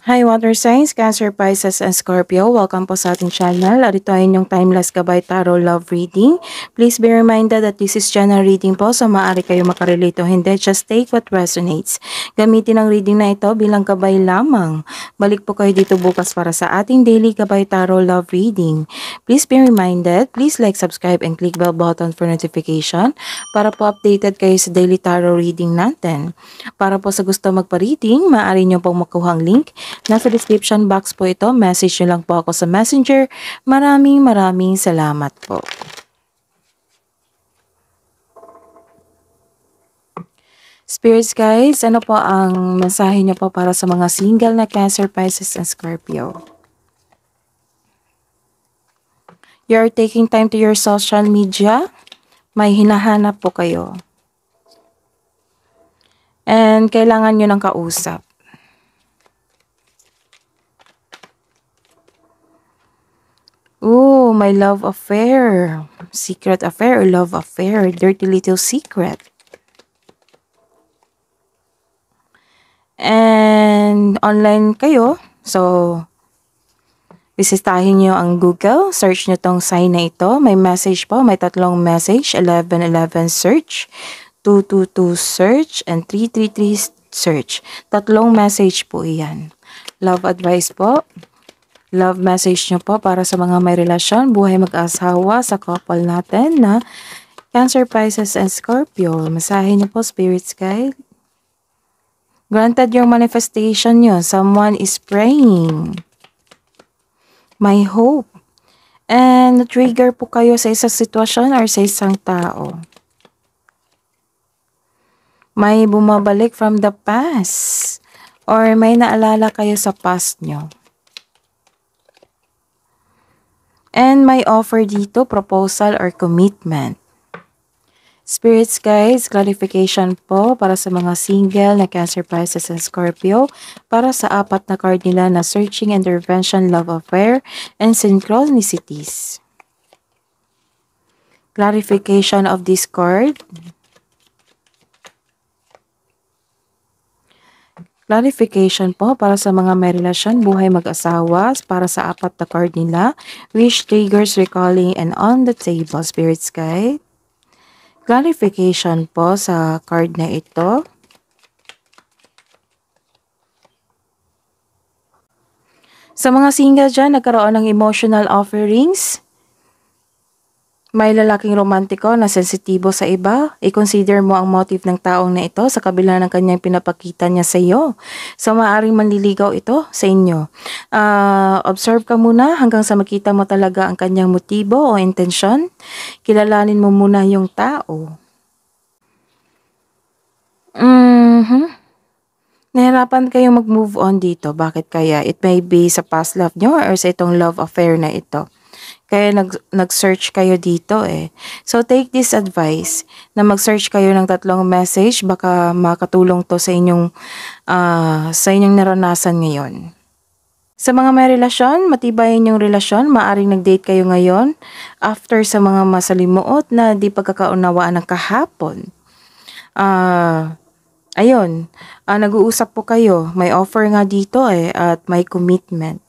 Hi Water Signs, Cancer, Pisces, and Scorpio. Welcome po sa ating channel. Ito ay inyong Timeless Gabay Tarot Love Reading. Please be reminded that this is general reading po, so maaari kayo makarelate o hindi. Just take what resonates. Gamitin ang reading na ito bilang gabay lamang. Balik po kayo dito bukas para sa ating daily Gabay Tarot Love Reading. Please be reminded, please like, subscribe, and click bell button for notification para po updated kayo sa daily tarot reading natin. Para po sa gusto magpa-reading, maaari nyo pong makuha ang link. Nasa description box po ito. Message nyo lang po ako sa Messenger. Maraming salamat po. Spirits guys, ano po ang mensahe nyo po para sa mga single na Cancer, Pisces, and Scorpio? You're taking time to your social media. May hinahanap po kayo. And kailangan nyo ng kausap. Ooh, my love affair. Secret affair or love affair. Dirty little secret. And online kayo. So, bisitahin nyo ang Google. Search nyo tong sign na ito. May message po. May tatlong message. 1111 search. 222 search. And 333 search. Tatlong message po iyan. Love advice po. Love message nyo po para sa mga may relasyon, buhay mag-asawa sa couple natin na Cancer, Pisces, and Scorpio. Masahe nyo po, Spirits Guide. Granted yung manifestation nyo. Someone is praying. May hope. And trigger po kayo sa isang sitwasyon or sa isang tao. May bumabalik from the past. Or may naalala kayo sa past nyo. And may offer dito, proposal or commitment. Spirits guys, clarification po para sa mga single na Cancer, Pisces, and Scorpio. Para sa apat na card nila na searching, intervention, love affair, and synchronicities. Clarification of this card. Clarification po para sa mga may relasyon, buhay mag-asawa, para sa apat na card nila, wish, triggers, recalling, and on the table, Spirits Guide. Clarification po sa card na ito. Sa mga single dyan, nagkaroon ng emotional offerings. May lalaking romantiko na sensitibo sa iba, i-consider mo ang motive ng taong na ito sa kabila ng kanyang pinapakita niya sa iyo. So, maaaring manliligaw ito sa inyo. Observe ka muna hanggang sa makita mo talaga ang kanyang motibo o intensyon. Kilalanin mo muna yung tao. Nahirapan kayong mag-move on dito. Bakit kaya? It may be sa past love nyo or sa itong love affair na ito. Kaya nag-search kayo dito eh. So, take this advice na mag-search kayo ng tatlong message. Baka makatulong to sa inyong naranasan ngayon. Sa mga may relasyon, matibayin yung relasyon. Maaring nag-date kayo ngayon after sa mga masalimuot na di pagkakaunawaan ng kahapon. Ayun, nag-uusap po kayo. May offer nga dito eh at may commitment.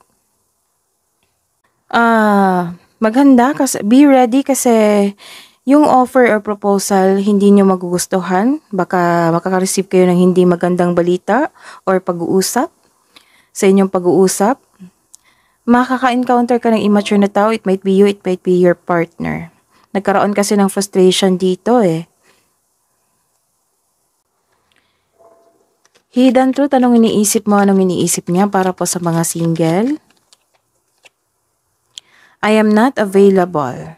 Maganda kasi be ready kasi yung offer or proposal hindi nyo magugustuhan. Baka makaka-receive kayo ng hindi magandang balita or pag-uusap sa inyong pag-uusap. Makaka-encounter ka ng immature na tao. It might be you, it might be your partner. Nagkaroon kasi ng frustration dito eh. Hidden truth, anong iniisip mo, anong iniisip niya para po sa mga single? I am not available.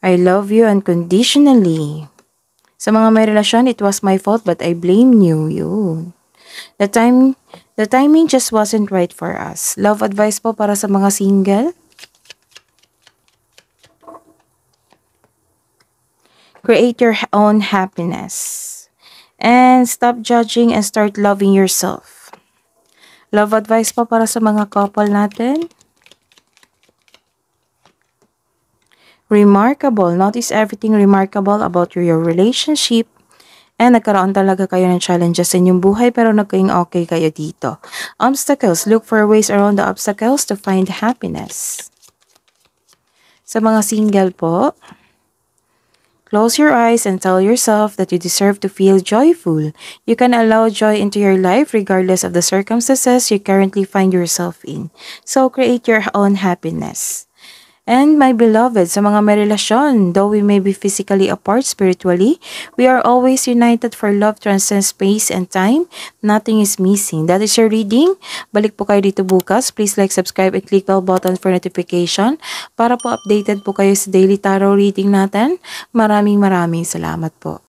I love you unconditionally. Sa mga may relasyon, it was my fault but I blame you. Yun. The timing just wasn't right for us. Love advice po para sa mga single. Create your own happiness. And stop judging and start loving yourself. Love advice po para sa mga couple natin. Remarkable. Notice everything remarkable about your relationship And nagkaroon talaga kayo ng challenges sa inyong buhay pero naging okay kayo dito. Obstacles, look for ways around the obstacles to find happiness. Sa mga single po, close your eyes and tell yourself that you deserve to feel joyful. You can allow joy into your life regardless of the circumstances you currently find yourself in. So create your own happiness. And my beloved, sa mga may relasyon, though we may be physically apart spiritually, we are always united for love transcends space and time. Nothing is missing. That is your reading. Balik po kayo dito bukas. Please like, subscribe, and click bell button for notification para po updated po kayo sa daily tarot reading natin. Maraming salamat po.